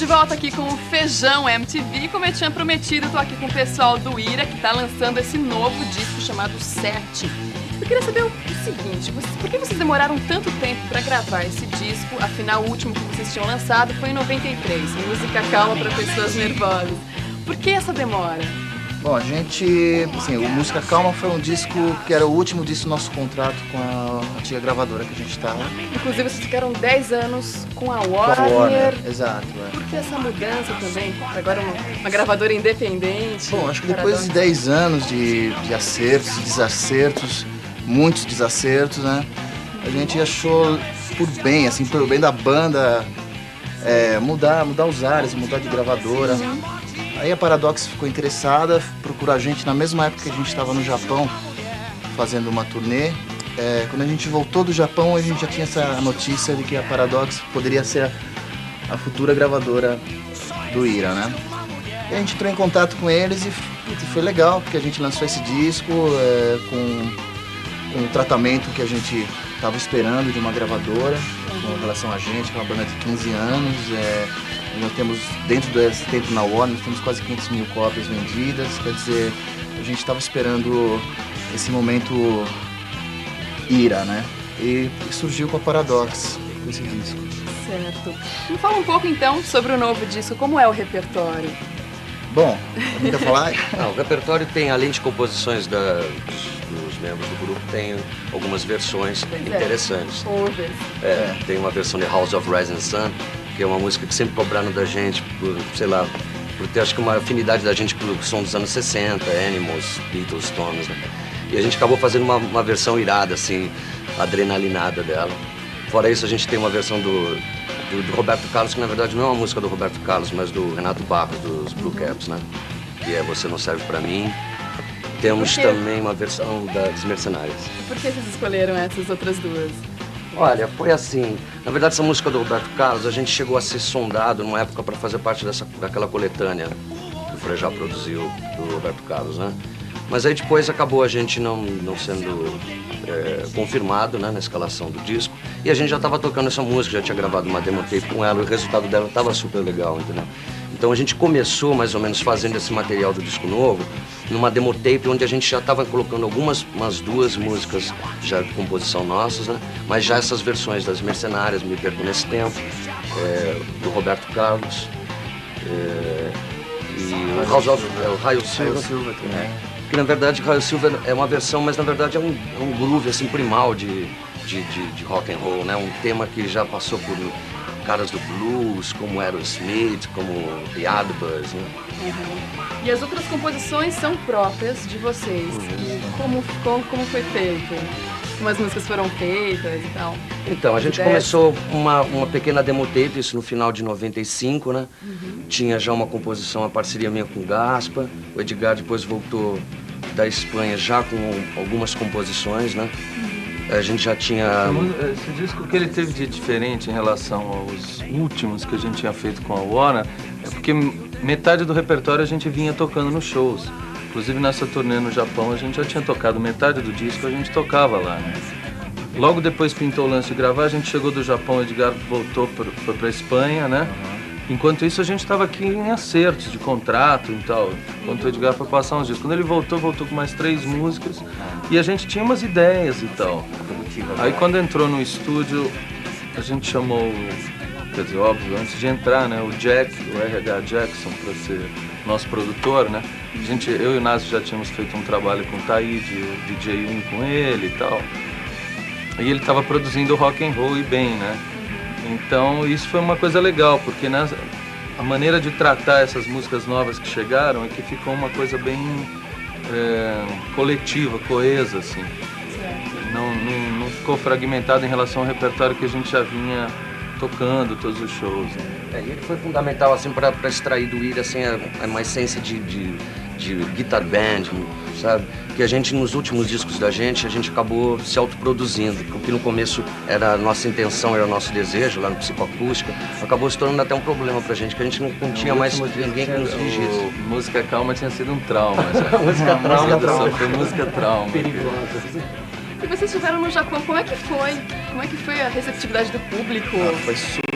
de volta aqui com o Feijão MTV. Como eu tinha prometido, tô aqui com o pessoal do Ira, que tá lançando esse novo disco chamado 7. Eu queria saber o seguinte, por que vocês demoraram tanto tempo pra gravar esse disco? Afinal, o último que vocês tinham lançado foi em 93, Música Calma para Pessoas Nervosas. Por que essa demora? Bom, a gente, assim, o Música Calma foi um disco que era o último disco do nosso contrato com a antiga gravadora que a gente estava. Inclusive, vocês ficaram 10 anos com a Warner. Exato. Por que essa mudança também? Agora uma gravadora independente. Bom, acho que depois de 10 anos de acertos e desacertos, muitos desacertos, né? A gente achou por bem, assim, pelo bem da banda, mudar os ares, mudar de gravadora. Aí a Paradox ficou interessada, procurou a gente na mesma época que a gente estava no Japão, fazendo uma turnê. Quando a gente voltou do Japão, a gente já tinha essa notícia de que a Paradox poderia ser a futura gravadora do Ira, né? E a gente entrou em contato com eles e foi legal, porque a gente lançou esse disco com o tratamento que a gente estava esperando de uma gravadora, com relação a gente, que é uma banda de 15 anos. Nós temos, dentro desse tempo na Warner, nós temos quase 500 mil cópias vendidas, quer dizer, a gente estava esperando esse momento Ira, né? E surgiu com a Paradox, com esse disco. Certo. Me fala um pouco então sobre o novo disco, como é o repertório? Bom, não quer falar? Não, o repertório tem, além de composições dos membros do grupo, tem algumas versões interessantes. Covers. Tem uma versão de House of Rising Sun, que é uma música que sempre cobraram da gente, por, sei lá, por ter acho que uma afinidade da gente com o som dos anos 60, Animals, Beatles, Stones, né? E a gente acabou fazendo uma versão irada, assim, adrenalinada dela. Fora isso, a gente tem uma versão do Roberto Carlos, que na verdade não é uma música do Roberto Carlos, mas do Renato Barros, dos Blue Caps, né? Que é Você Não Serve Pra Mim. Temos também uma versão das Mercenárias. E por que vocês escolheram essas outras duas? Olha, foi assim, na verdade essa música do Roberto Carlos, a gente chegou a ser sondado numa época para fazer parte daquela coletânea que o Frejá produziu, do Roberto Carlos, né? Mas aí depois acabou a gente não sendo confirmado, né, na escalação do disco, e a gente já estava tocando essa música, já tinha gravado uma demo tape com ela, e o resultado dela estava super legal, entendeu? Então a gente começou mais ou menos fazendo esse material do disco novo numa demo tape onde a gente já estava colocando umas duas músicas já de composição nossas, né? Mas já essas versões das Mercenárias, Me Perco Nesse Tempo, do Roberto Carlos, e o Raio Silva também. Que na verdade Raio Silva é uma versão, mas na verdade é um groove assim primal de rock and roll, né? Um tema que já passou por caras do blues, como Aerosmith, como The Yardbirds, né? E as outras composições são próprias de vocês. E como foi feito? Como as músicas foram feitas e tal? Então, a gente começou uma pequena demo tape, isso no final de 95, né? Tinha já uma composição, uma parceria minha com o Gaspa. O Edgar depois voltou da Espanha já com algumas composições, né? A gente já tinha... Esse disco que ele teve de diferente em relação aos últimos que a gente tinha feito com a Warner é porque metade do repertório a gente vinha tocando nos shows. Inclusive nessa turnê no Japão a gente já tinha tocado metade do disco, a gente tocava lá, né? Logo depois pintou o lance de gravar, a gente chegou do Japão, o Edgar voltou, foi pra Espanha, né? Enquanto isso a gente estava aqui em acertos de contrato e tal, enquanto o Edgar foi passar uns dias. Quando ele voltou com mais 3 músicas e a gente tinha umas ideias e tal. Aí quando entrou no estúdio, a gente chamou, quer dizer, óbvio, antes de entrar, né, o Jack, o RH Jackson, para ser nosso produtor, né? Eu e o Nazi já tínhamos feito um trabalho com o Taíde, o DJ1 com ele e tal. E ele estava produzindo rock and roll e bem, né? Então isso foi uma coisa legal, porque a maneira de tratar essas músicas novas que chegaram é que ficou uma coisa bem coletiva, coesa, assim. Não ficou fragmentado em relação ao repertório que a gente já vinha tocando, todos os shows. Né? E ele foi fundamental assim, para extrair do Ira assim, uma essência de guitar band, sabe? Que a gente, nos últimos discos da gente, a gente acabou se autoproduzindo, porque no começo era a nossa intenção, era o nosso desejo, lá no Psicoacústica, acabou se tornando até um problema pra gente, que a gente não tinha mais ninguém que nos dirigisse. Música Calma tinha sido um trauma. Música trauma. Foi música trauma. E vocês estiveram no Japão, como é que foi? Como é que foi a receptividade do público? Foi super